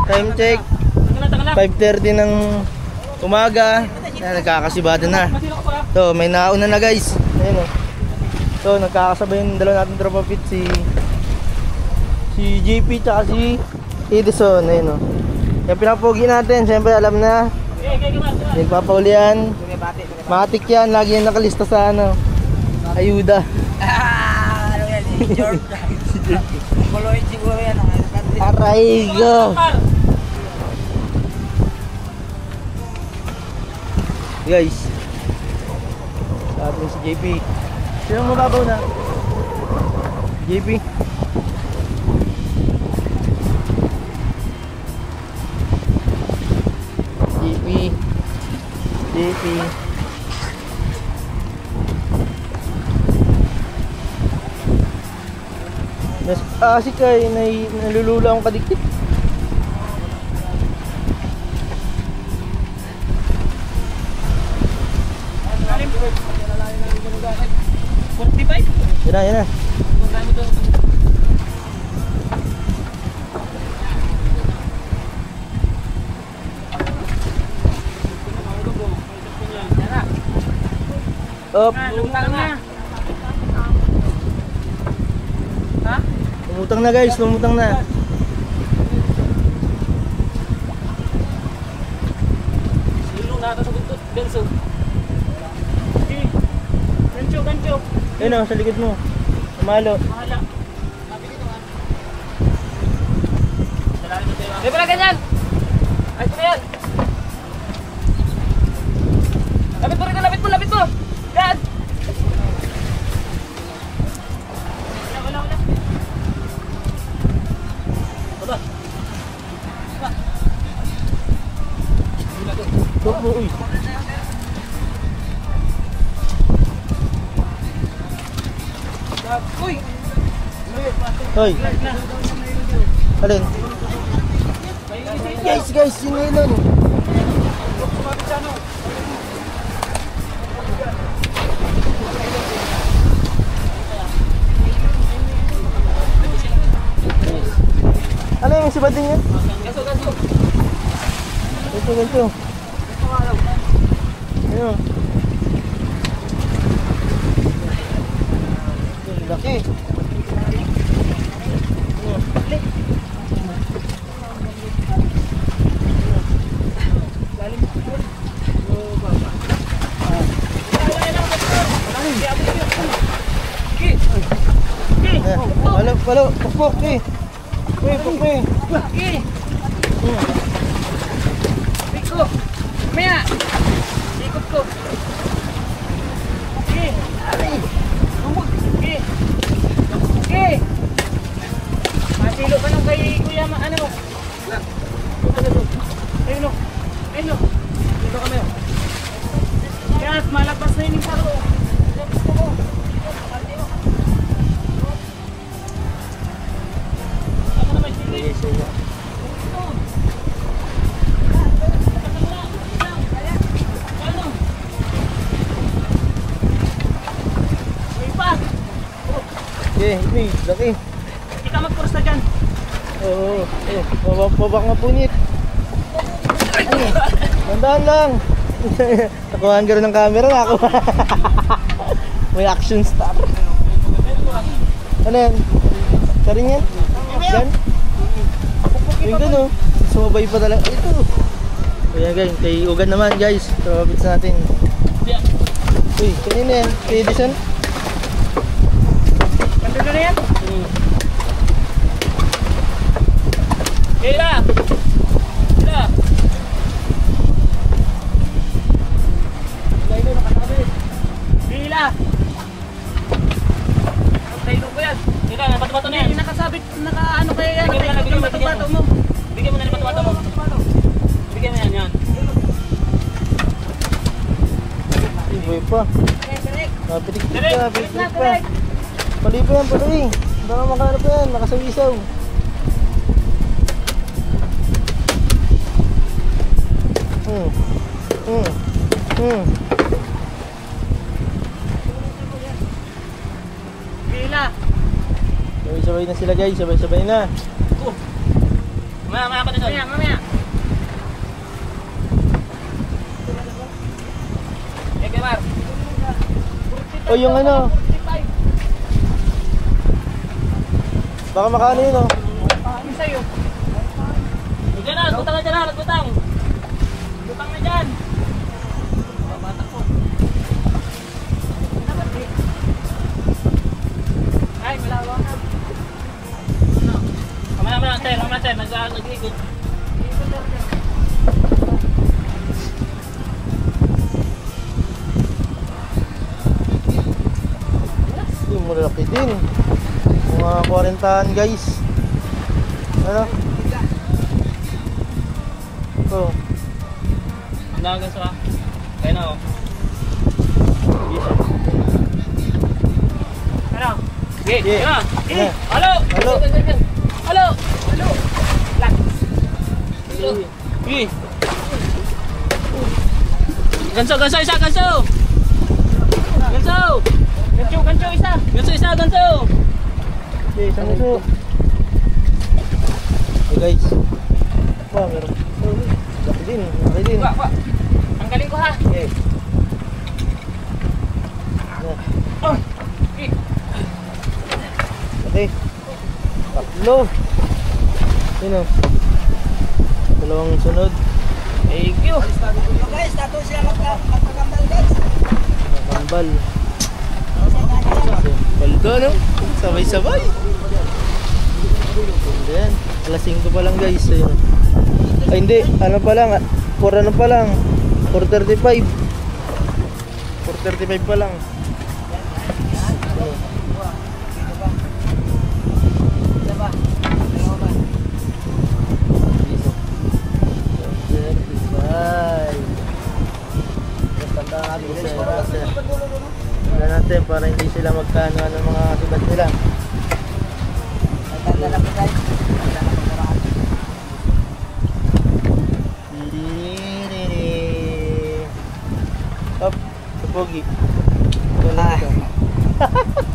Time check 5:30 ng umaga. Yan, nagkakasibada na. So, may nauna na guys. Ayun oh. So, nagkakasabay yung dalawa natin tropa pit, si JP tsaka si Edison. Ayun oh. Yung pinapogi natin, siyempre alam na. Nagpapauli yan. Matik yan, lagi yan nakalista sa ano, ayuda. Ano yan, si George. Kuluin siguro yan. Aray go. Guys, sa atin si JP. Sinong mababaw na? JP. JP. Mas asik ay nalulula akong kadikit. Yan na. Up. Lumutang na. Ha? Lumutang na guys, lumutang na. Silong na ata sa buntot, Benso. Gancho. Ayun o, sa likod mo. Malo. Mahala. May pala ganyan. Ay, ito na yan. Lapit mo rito, lapit mo. Yan. Wala. Baba. Topo, uy. Uy. Hoy. Alin? Guys, sino yun? Ano yung sibatin niya? Gaso. Ganito. Ayun. Laki. Palo, pukpuk eh. Pukpuk eh. Piko. Maya. Ikot ko. Lumog. Masilo ka nung kay Kuya ano? Ayun o. Dito kami o. Yes, malabas na yun yung saro. Okay, laki. Hindi ka magpursa dyan. Oo, babak nga punit. Nandahan lang. Nakuhaan ka rin ng camera na ako. May action star. Ano yan? Karin yan? Yan? Yung gano'n, sumabay pa talaga. Ito. Kaya guys, kay Ugan naman guys. Trapits natin. Uy, kanina yan? Kay Edison? Kandulo na yan? Hila! Hila! Tayo ko yan. Hila, bato-bato na yan. Nakasabit, naka-ano kaya yan. Bigyan mo na ng bato-bato mo. Bigyan mo yan. Iboy pa. Pitik pa. Pali pa yan, pali. Baka makahanap pa yan, nakasawisaw. Hila! Sabay-sabay na sila guys, sabay-sabay na. Mamaya ka dito. Mamaya. Eh, Kemar. O yung ano. Baka makano yun oh. Sa'yo. Diyan na, nagbutang na dyan na, nagbutang. Butang na dyan. Babata ko. Ay, malawa na. Mamaya, sir, nag-iikot. Yung malalaki din. Mga 40 guys. Ano? Ito. Ang dagas pa. Kaya na oh. Ano? Okay, Yeah. yeah. Yeah. Halo! Halo. Halo! Halo! Lak! Halo! Ganso, isa, ganso! Ganso! Ganso, isa! Ganso! Okay, isang ito. Hey guys. Wah, meron. Laki din. Laki din. Wah. Ang galing ko ha! Okay. Oh! Okay. Tatlo. Yun o. Dalawang sunod. Thank you! Guys, dato siya magpagambal guys. Nakambal. Baldo no? Sabay-sabay. Ayan. Alas 5 pa lang guys. Ayun. Ay hindi. Ano pa lang. 4 ano pa lang. 4:35. 4:35 pa lang. Wala natin para hindi sila magkano ng mga sugat nila. Nagdala po guys. Hop, sa pogi. Wala Ah. ito.